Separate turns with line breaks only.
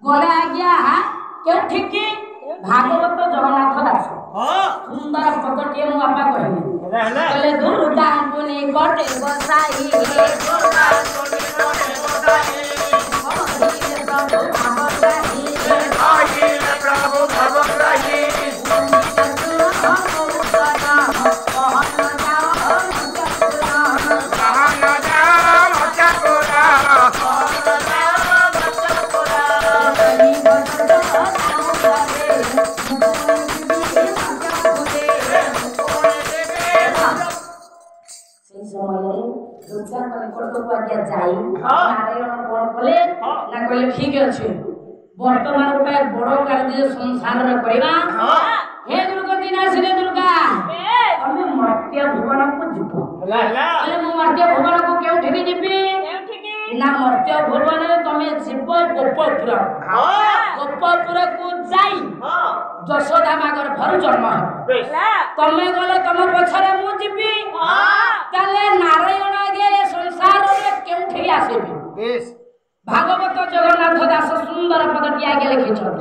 गले आज्ञा केउठी की भागवत जगन्नाथ दास सुंदर पदटिए मो बापा कहले कहले दुर्गा गुनी कोटे बसाई दुर्गा गुनी कोटे बसाई प्रभु भवग्राही ठीक अच्छे बर्तमान गोटे बड़ कार्य संसार करवा हे दुर्गा दिनाशिनी दुर्गा तमें मर्त्य भुवन को जीव मर्त्य भुवन को केउठी जीवी ना मर्त्य भुवन तमें जीव गोपपुर गोपपुर को जाई यशोदा मागर घर जन्म तमें गले तुम पछरे मु जीवी नारायण आगे संसार केउठी आसबी भागवत जगन्नाथ दास सुंदर पदटी आगे लिखिछन।